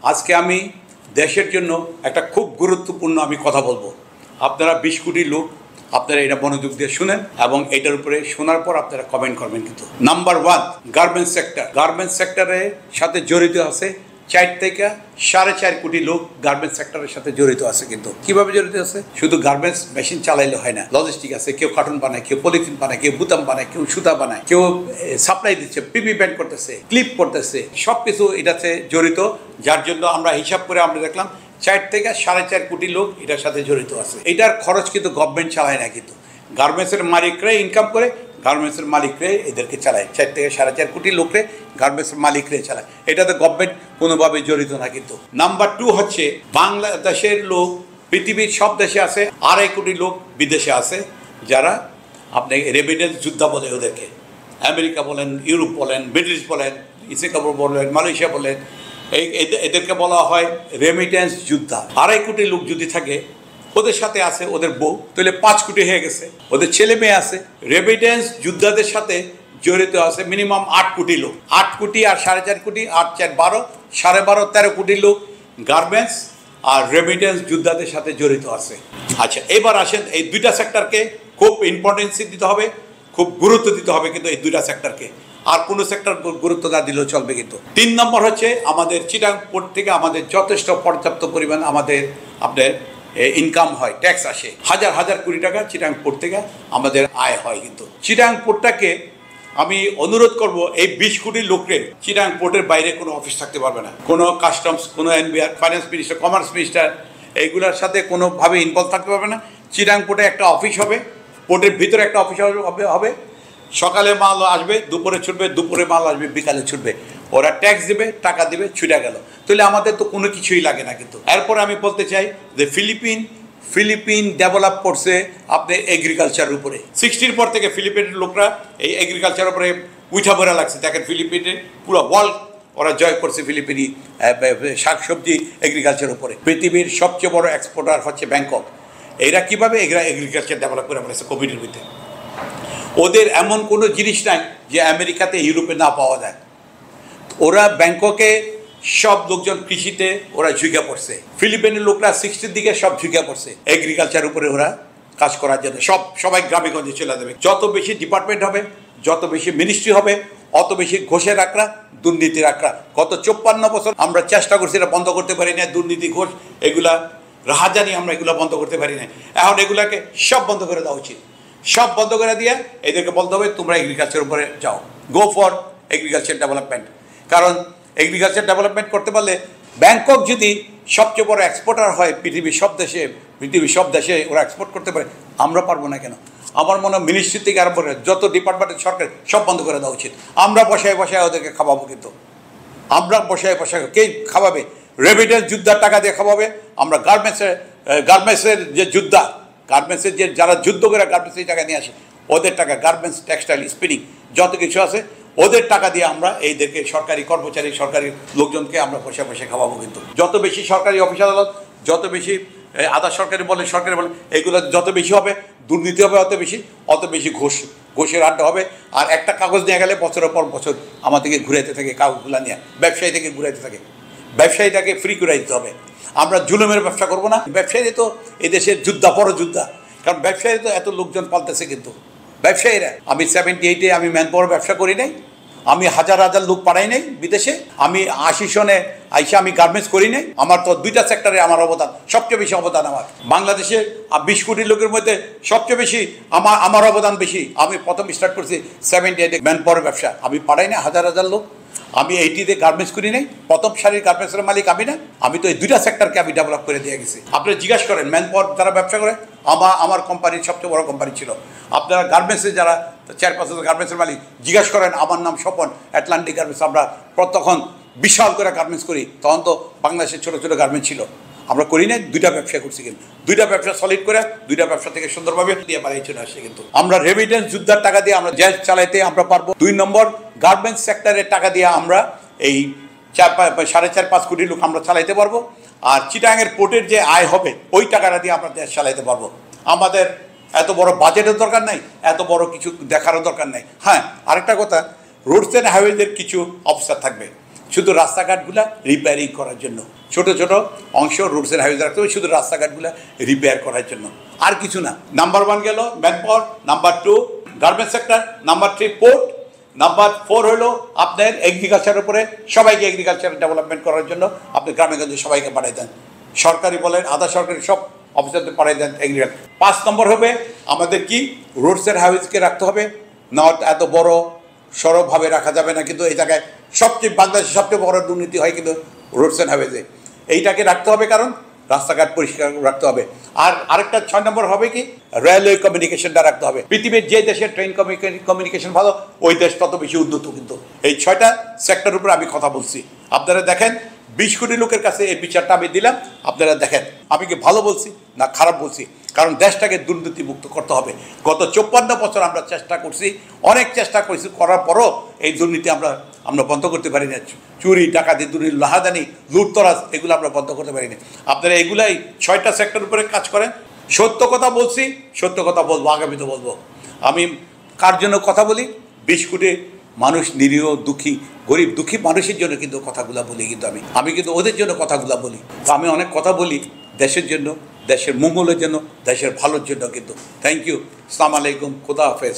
আজকে আমি দেশের জন্য একটা খুব গুরুত্বপূর্ণ আমি কথা বলবো। আপনারা 20 কোটি লোক আপনারা এটা মনোযোগ দিয়ে শুনেন এবং এটার উপরে শোনার পর আপনারা কমেন্ট করবেন। কিন্তু নাম্বার 1, গার্মেন্টস সেক্টরের সাথে জড়িত আছে 4 থেকে 4.5 কোটি লোক গার্মেন্টস সেক্টরের সাথে জড়িত আছে। কিন্তু কিভাবে জড়িত আছে? শুধু গার্মেন্টস মেশিন চালাইলে হয় না, লজিস্টিক আছে, কেউ কার্টুন বানায়, কেউ পলিথিন বানায়, কেউ বুতাম বানায়, কেউ সুতা বানায়, কেউ সাপ্লাই দিচ্ছে, পিপি ব্যান্ড করতেছে, ক্লিপ করতেছে, সবকিছু এটাতে জড়িত। যার জন্য আমরা হিসাব করে আমরা দেখলাম 4 থেকে 4.5 কোটি লোক এটার সাথে জড়িত আছে। এটার খরচ কিন্তু গভর্নমেন্ট চালায় না, কিন্তু গার্মেন্টসের মালিকরাই ইনকাম করে, গার্মেন্টসের মালিকরাই এদেরকে চালায়। 4 থেকে 4.5 কোটি লোকরে গার্মেন্টসের মালিকরাই চালায়, এটাতে গভর্নমেন্ট কোনোভাবে জড়িত না। কিন্তু নাম্বার 2 হচ্ছে বাংলাদেশের লোক পৃথিবীর সব দেশে আছে, 2.5 কোটি লোক বিদেশে আছে, যারা আপনি রেমিটেন্স যোদ্ধা বলে ওদেরকে। আমেরিকা বলেন, ইউরোপ বলেন, ব্রিটিশ বলেন, সিঙ্গাপুর বলেন, মালয়েশিয়া বলেন, এদেরকে বলা হয় রেমিটেন্স যোদ্ধা। 2.5 কোটি লোক যদি থাকে, ওদের সাথে আছে ওদের বউ, তাহলে 5 কোটি হয়ে গেছে। ওদের ছেলে মেয়ে আছে, রেমিটেন্স যোদ্ধাদের সাথে জড়িত আছে মিনিমাম 8 কোটি লোক। 8 কোটি আর 4.5 কোটি, 8 4 12, 12.5 13 কোটি লোক গার্মেন্টস আর রেমিটেন্স যোদ্ধাদের সাথে জড়িত আছে। আচ্ছা, এবার আসেন এই দুইটা সেক্টরকে খুব ইম্পর্টেন্স দিতে হবে, খুব গুরুত্ব দিতে হবে, কিন্তু এই দুইটা সেক্টরকে, আর কোনো সেক্টর গুরুত্ব না দিলেও চলবে। কিন্তু 3 নম্বর হচ্ছে আমাদের চিটাং পোর্ট থেকে আমাদের যথেষ্ট পর্যাপ্ত পরিমাণ আমাদের আপনার ইনকাম হয়, ট্যাক্স আসে, হাজার হাজার কোটি টাকা চিটাং পোর্ট থেকে আমাদের আয় হয়। কিন্তু চিটাং পোর্টটাকে আমি অনুরোধ করব, এই 20 কোটি লোকের চিটাং পোর্টের বাইরে কোনো অফিস থাকতে পারবে না। কোনো কাস্টমস, কোনো NBR, finance minister, commerce minister এইগুলোর সাথে কোনোভাবে ইনভলভ থাকতে পারবে না। চিটাং পোর্টে একটা অফিস হবে, পোর্টের ভিতরে একটা অফিস হবে। সকালে মাল আসবে, দুপুরে ছুটবে, দুপুরে মাল আসবে, বিকালে ছুটবে। ওরা ট্যাক্স দেবে, টাকা দেবে, ছুটে গেল। তাহলে আমাদের তো কোনো কিছুই লাগে না। কিন্তু এরপর আমি বলতে চাই যে ফিলিপিন ডেভেলপ করছে আপনার এগ্রিকালচারের উপরে। 60-র পর থেকে ফিলিপিনের লোকরা এই এগ্রিকালচারের উপরে উঠা পড়া লাগছে। দেখেন ফিলিপিনের পুরো ওয়ার্ল্ড ওরা জয় করছে ফিলিপিনি শাকসবজি এগ্রিকালচারের উপরে। পৃথিবীর সবচেয়ে বড় এক্সপোর্টার হচ্ছে ব্যাংকক। এরা কীভাবে এগ্রিকালচার ডেভেলপ করে বলেছে কোভিডের ভিতরে। ওদের এমন কোনো জিনিস নাই যে আমেরিকাতে, ইউরোপে না পাওয়া যায়। ওরা ব্যাংককে সব লোকজন কৃষিতে ওরা ঝুঁকে পড়ছে। ফিলিপিনের লোকরা 60-র দিকে সব ঝুঁকে পড়ছে এগ্রিকালচার উপরে ওরা কাজ করার জন্য। সবাই গ্রামে গঞ্জে চলে যাবে। যত বেশি ডিপার্টমেন্ট হবে, যত বেশি মিনিস্ট্রি হবে, অত বেশি ঘোষের আঁকড়া, দুর্নীতির আঁকড়া। গত 54 বছর আমরা চেষ্টা করছি, এটা বন্ধ করতে পারি না। দুর্নীতি, ঘোষ, এগুলা রাহাজানি, আমরা এগুলো বন্ধ করতে পারি না। এখন এগুলাকে সব বন্ধ করে দেওয়া উচিত। সব বন্ধ করে দিয়ে এদেরকে বলতে হবে তোমরা এগ্রিকালচার উপরে যাও, গো ফর এগ্রিকালচার ডেভেলপমেন্ট। কারণ এগ্রিকালচার ডেভেলপমেন্ট করতে পারলে, ব্যাংকক যদি সবচেয়ে বড় এক্সপোর্টার হয় পৃথিবীর সব দেশে ওরা এক্সপোর্ট করতে পারে, আমরা পারবো না কেন? আমার মনে হয় মিনিস্ট্রি থেকে আরম্ভ করে যত ডিপার্টমেন্টের সরকার সব বন্ধ করে দেওয়া উচিত। আমরা বসায় ওদেরকে খাওয়াবো। কিন্তু আমরা বসায় কে খাওয়াবে? রেমিটেন্স যোদ্ধার টাকা দিয়ে খাওয়াবে। আমরা গার্মেন্টসের যে যোদ্ধা, গার্মেন্টসের যে যারা যুদ্ধ করে গার্মেন্টসের টাকা নিয়ে আসে, ওদের টাকা, গার্মেন্টস, টেক্সটাইল, স্পিনিং যত কিছু আছে, ওদের টাকা দিয়ে আমরা এইদেরকে সরকারি কর্মচারী, সরকারি লোকজনকে আমরা বসে খাওয়াবো। কিন্তু যত বেশি সরকারি অফিস আদালত, যত বেশি আধা সরকারি বলে, এগুলো যত বেশি হবে, দুর্নীতি হবে অত বেশি ঘোষের আড্ডা হবে। আর একটা কাগজ নিয়ে গেলে বছরের পর বছর আমাদেরকে ঘুরাইতে থাকে, কাগজগুলো নিয়ে ব্যবসায়ী থেকে ঘুরাইতে থাকে। ব্যবসায়ীটাকে ফ্রি করে দিতে হবে। আমরা জুলুমের ব্যবসা করবো না। ব্যবসায়ী তো এদেশের যোদ্ধা, বড় যোদ্ধা। কারণ ব্যবসায়ী তো এত লোকজন পালতেছে। কিন্তু ব্যবসায়ীরা, আমি 78-এ আমি ম্যান পাওয়ার ব্যবসা করি নাই, আমি হাজার হাজার লোক পাঠাই নাই বিদেশে, আমি 80 সনে আইসা আমি গার্মেন্টস করি নাই। আমার তো 2টা সেক্টরে আমার অবদান, সবচেয়ে বেশি অবদান আমার। বাংলাদেশে 20 কোটি লোকের মধ্যে সবচেয়ে বেশি আমার অবদান বেশি। আমি প্রথম স্টার্ট করছি 78-এ ম্যান পাওয়ার ব্যবসা। আমি পাঠাই না হাজার হাজার লোক। আমি 80-তে গার্মেন্টস করি নাই, প্রথম সারির গার্মেন্টসের মালিক আমি না। আমি তো এই 2টা সেক্টরকে আমি ডেভেলপ করে দিয়ে গেছি। আপনারা জিজ্ঞাসা করেন ম্যান পাওয়ার যারা ব্যবসা করে, আমার কোম্পানির সবচেয়ে বড় কোম্পানি ছিল। আপনারা গার্মেন্টসে যারা 4-5 গার্মেন্টসের মালিক, জিজ্ঞাসা করেন। আমার নাম স্বপন, অ্যাটলান্টিক গার্মেন্টস। আমরা তখন বিশাল করে গার্মেন্টস করি। তখন তো বাংলাদেশের ছোটো ছোটো গার্মেন্টস ছিল। আমরা করি না, 2টা ব্যবসা করছি। কিন্তু 2টা ব্যবসা সলিড করে, 2টা ব্যবসা থেকে সুন্দরভাবে দিয়ে বাড়িয়ে চলে আসছে। কিন্তু আমরা রেমিটেন্স যোদ্ধার টাকা দিয়ে আমরা দেশ চালাইতে আমরা পারবো। 2 নম্বর, গার্মেন্টস সেক্টরের টাকা দিয়ে আমরা এই 4.5 কোটি লোক আমরা চালাইতে পারবো। আর চিটাংয়ের পোর্টের যে আয় হবে, ওই টাকাটা দিয়ে আমরা দেশ চালাইতে পারবো। আমাদের এত বড় বাজেটের দরকার নাই, এত বড় কিছু দেখারও দরকার নাই। হ্যাঁ, আরেকটা কথা, রোডস অ্যান্ড হাইওয়েজের কিছু অফিসার থাকবে। শুধু রাস্তাঘাটগুলো রিপেয়ারিং করার জন্য, ছোট ছোট অংশ রোডস অ্যান্ড হাইওয়েজ রাখতে হবে শুধু রাস্তাঘাটগুলো রিপেয়ার করার জন্য, আর কিছু না। নাম্বার 1 গেল manpower, number 2 garments sector, number 3 port, number 4 হলো আপনার এগ্রিকালচারের উপরে সবাইকে এগ্রিকালচার ডেভেলপমেন্ট করার জন্য আপনি গ্রামে-গঞ্জে সবাইকে পাঠিয়ে দেন, সরকারি বলেন আধা সরকারি সব অফিসারদের পাঠিয়ে দেন এগ্রিকালচার। 5 নম্বর হবে আমাদের কি রোডস অ্যান্ড হাইওয়েজকে রাখতে হবে, নট এত বড় সরবভাবে রাখা যাবে না, কিন্তু এই জায়গায় সবচেয়ে বাংলাদেশের সবচেয়ে বড় দুর্নীতি হয় কিন্তু রোডস অ্যান্ড হাইওয়েজে, এইটাকে রাখতে হবে কারণ রাস্তাঘাট পরিষ্কার রাখতে হবে। আর আরেকটা 6 নম্বর হবে কি রেলওয়ে কমিউনিকেশনটা রাখতে হবে। পৃথিবীর যে দেশের ট্রেন কমিউনিকেশন ভালো ওই দেশ তত বেশি উন্নত, কিন্তু এই 6টা সেক্টরের উপরে আমি কথা বলছি। আপনারা দেখেন 20 কোটি লোকের কাছে এই বিচারটা আমি দিলাম, আপনারা দেখেন আমি কি ভালো বলছি না খারাপ বলছি, কারণ দেশটাকে দুর্নীতিমুক্ত করতে হবে। গত 54 বছর আমরা চেষ্টা করছি, অনেক চেষ্টা করেছি, করার পরও এই দুর্নীতি আমরা বন্ধ করতে পারি না। চুরি ডাকাতি দুর্নীতি লাহাদানি লুটতরাজ এগুলো আমরা বন্ধ করতে পারি না। আপনারা এগুলাই 6টা সেক্টর উপরে কাজ করেন। সত্য কথা বলছি, সত্য কথা বলবো, আগামীতে বলবো। আমি কার জন্য কথা বলি? 20 কোটি মানুষ, নিরীহ দুঃখী গরিব দুঃখী মানুষের জন্য কিন্তু কথাগুলো বলি, কিন্তু আমি কিন্তু ওদের জন্য কথাগুলো বলি। তো আমি অনেক কথা বলি দেশের জন্য, দেশের মঙ্গলের জন্য, দেশের ভালোর জন্য কিন্তু। থ্যাংক ইউ, আসসালামু আলাইকুম, খোদা হাফেজ।